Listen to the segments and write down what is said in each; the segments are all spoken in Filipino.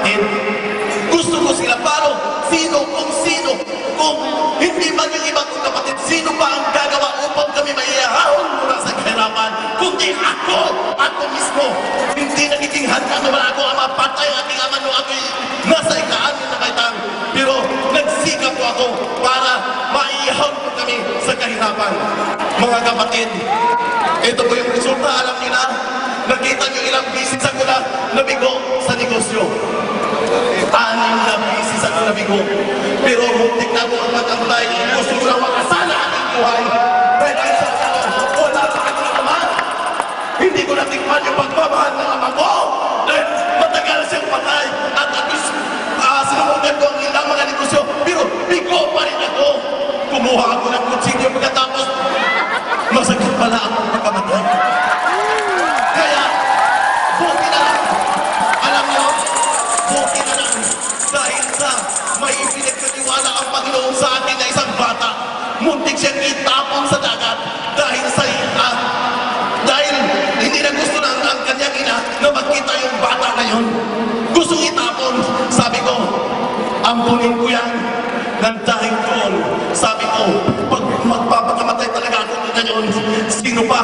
kapatid. Gusto ko sila, pero sino, kung hindi man yung ibang kong kapatid, sino pa ang gagawa upang kami maiyahon mula sa kahirapan? Kundi ako mismo. Hindi nagiging handa na wala ako ama, patay ang aking ama nung ako'y nasa ika-anim na kaitang. Pero nagsikap po ako para maiyahon po kami sa kahirapan. Mga kapatid, ito po yung resulta, alam niyo na, nakita niyo ilang bisis ako na nabigo sa negosyo. 6 na bisis ako nabigo. Pero muntik na ako ang matambay. Gusto ko na wakasan ang aking buhay. Dahil ay sa ako, wala sa aking ama. Hindi ko natikman yung pagmamahal ng ama ko. Dahil matagal siyang patay. At sinumungan ko ang ilang mga negosyo. Pero bigo pa rin ako. Kumuha ako ng kutsilyo pagkatapos masakit pala akong pagkamatay. Kaya, buti na lang. Alam niyo, buti na lang. Dahil sa may pinagkatiwala ang Panginoon sa akin na isang bata, muntik siyang itapon sa dagat dahil sa dahil hindi na gusto ng kanyang ina na magkita yung bata na yun. Gusto itapon. Sabi ko, ampunin ko yan ng dahil doon. Sabi ko, pag magpapakamatay talaga ako ngayon, sino pa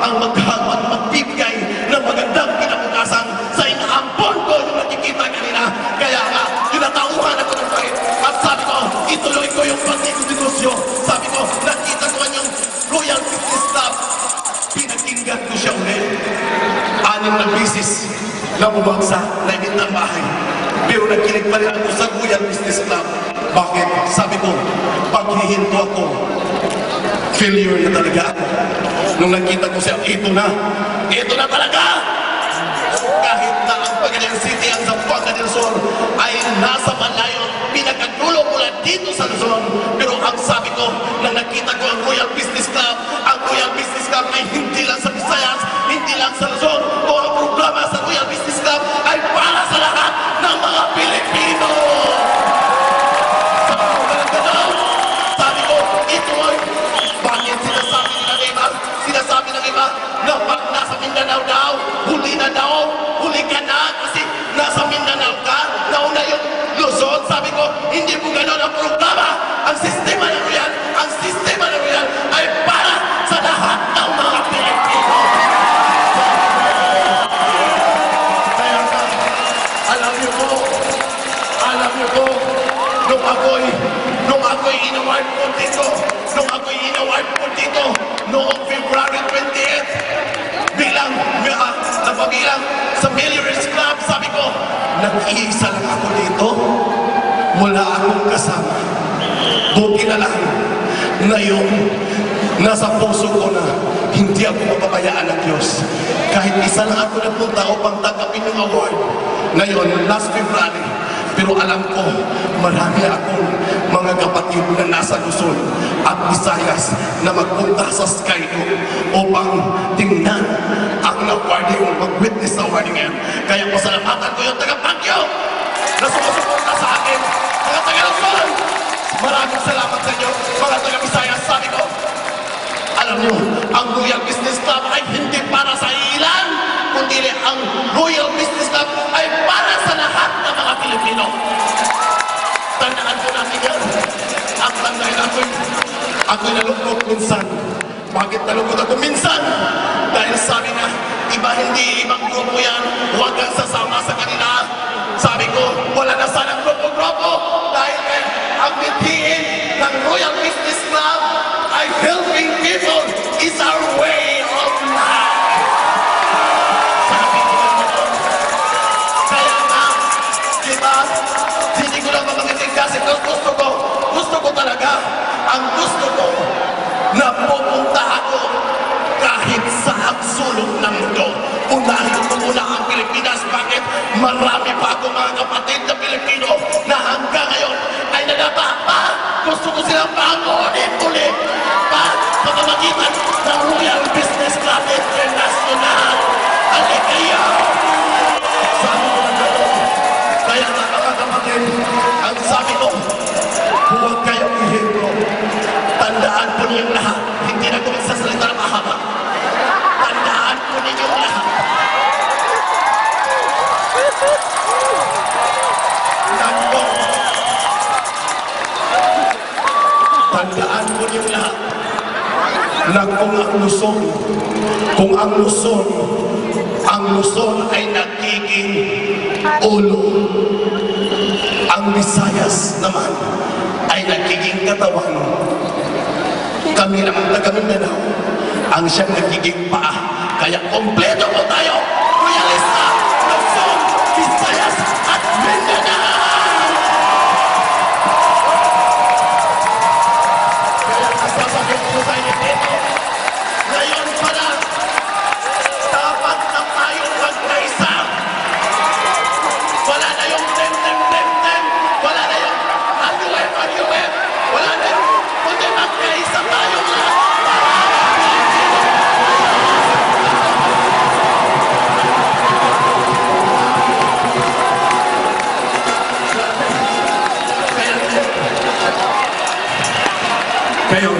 ang magbibigay ng magandang kinabukasan sa inaampon ko yung nakikita kanina. Kaya nga, tinatauhan ako ng bakit. At sabi ko, ituloy ko yung pagkikosyo. Sabi ko, nakita ko yung Royal Business Club. Pinakinggan ko siya ulit. 6 na bisis na bumagsak na ibintang bahay. Pero nakinig pa rin ako sa Royal Business Club. Bakit? Sabi ko, paghihinto ako, failure na talaga ako. Nung nakita ko siya, ito na talaga! Kahit na ang Pagadian City, ang Zamboanga del Sur, ay nasa malayo, pinagkagulo mula dito sa Luzon. Pero ang sabi ko, nang nakita ko ang Royal Business Club ay hindi lang sa Visayas, hindi lang sa Luzon, o ang programa sa Royal Business Club ay para sa lahat ng mga Pilipino! Sabi ko, ito ay, bakit sinasabi ng iba na pag nasa Mindanao daw, huli ka na kasi nasa Mindanao ka, nauna yung Luzon. Sabi ko, hindi po gano'n ang programa. Ang sistema ng Royal ay para sa lahat ng mga Pilipino. Kaya nga, alam niyo po, nung ako'y inaward po dito, noong February 28th, napabilang sa Millionaires Club, sabi ko, nag-iisa lang ako dito, wala akong kasama. Buti na lang na yung nasa puso ko na hindi ako mapabayaan ng Diyos. Kahit isa lang ako nagpunta upang tanggapin yung award na yun, last February. Pero alam ko, marami akong mga kapatid na nasa Luzon at Visayas na magpunta sa Skylo upang tingnan ang awarding, mag-witness sa awarding ngayon. Kaya pasalamatan ko yung taga-Baguio na sumusuporta sa akin, mga taga-Luzon. Maraming salamat sa inyo, mga taga-Visayas. Sabi ko, alam nyo, ang Royal Business Club ay hindi para sa ilan, kundi ang Royal Business Club ay para sa lahat ng mga Pilipino. Tandaan ko natin yan. Ang tandaan ako'y nalungkot minsan. Bakit nalungkot ako minsan? Dahil sabi na, hindi ibang grupo yan, huwag kang sasama sa kanila. Sabi ko, wala na sanang grupo-grupo dahil ang bitiin ng Royal Business Club ay helping people is our way of life. Sabi ko naman, kaya nga, diba, hindi ko lang mamagitin kasi gusto ko talaga, ang gusto ko, na pupunta ako kahit sa absolute ng mundo. Unahin ko muna ang Pilipinas. Bakit? Marami pa ako mga kapatid na Pilipino na hanggang ngayon ay nadapa pa. Gusto ko silang pangulit-ulit pa sa pamagitan ng Royal Business Club International. Alikaya! Sabi ko na gano'n. Kaya na mga kapatid, ang sabi ko, huwag kayong ihintro. Tandaan po niyong lahat. Hindi na ko magsasalita na mahaba. Tandaan po ninyong lahat. Tandaan mo niyo lahat na kung ang Luzon ay nagiging ulo, ang Visayas naman ay nagiging katawan. Kami ang taga Mindanao ang siyang nagiging paa. Kaya kompleto po tayo! Kuya Lisa, Luzon, Visayas at Mindanao! Kaya nasasagot ko sa inyo dito, ngayon pa lang, dapat na tayong magkaisa. Wala na yung tem, wala na yung agwem, wala na yung kundi magkaisa tayong lahat. Kayo,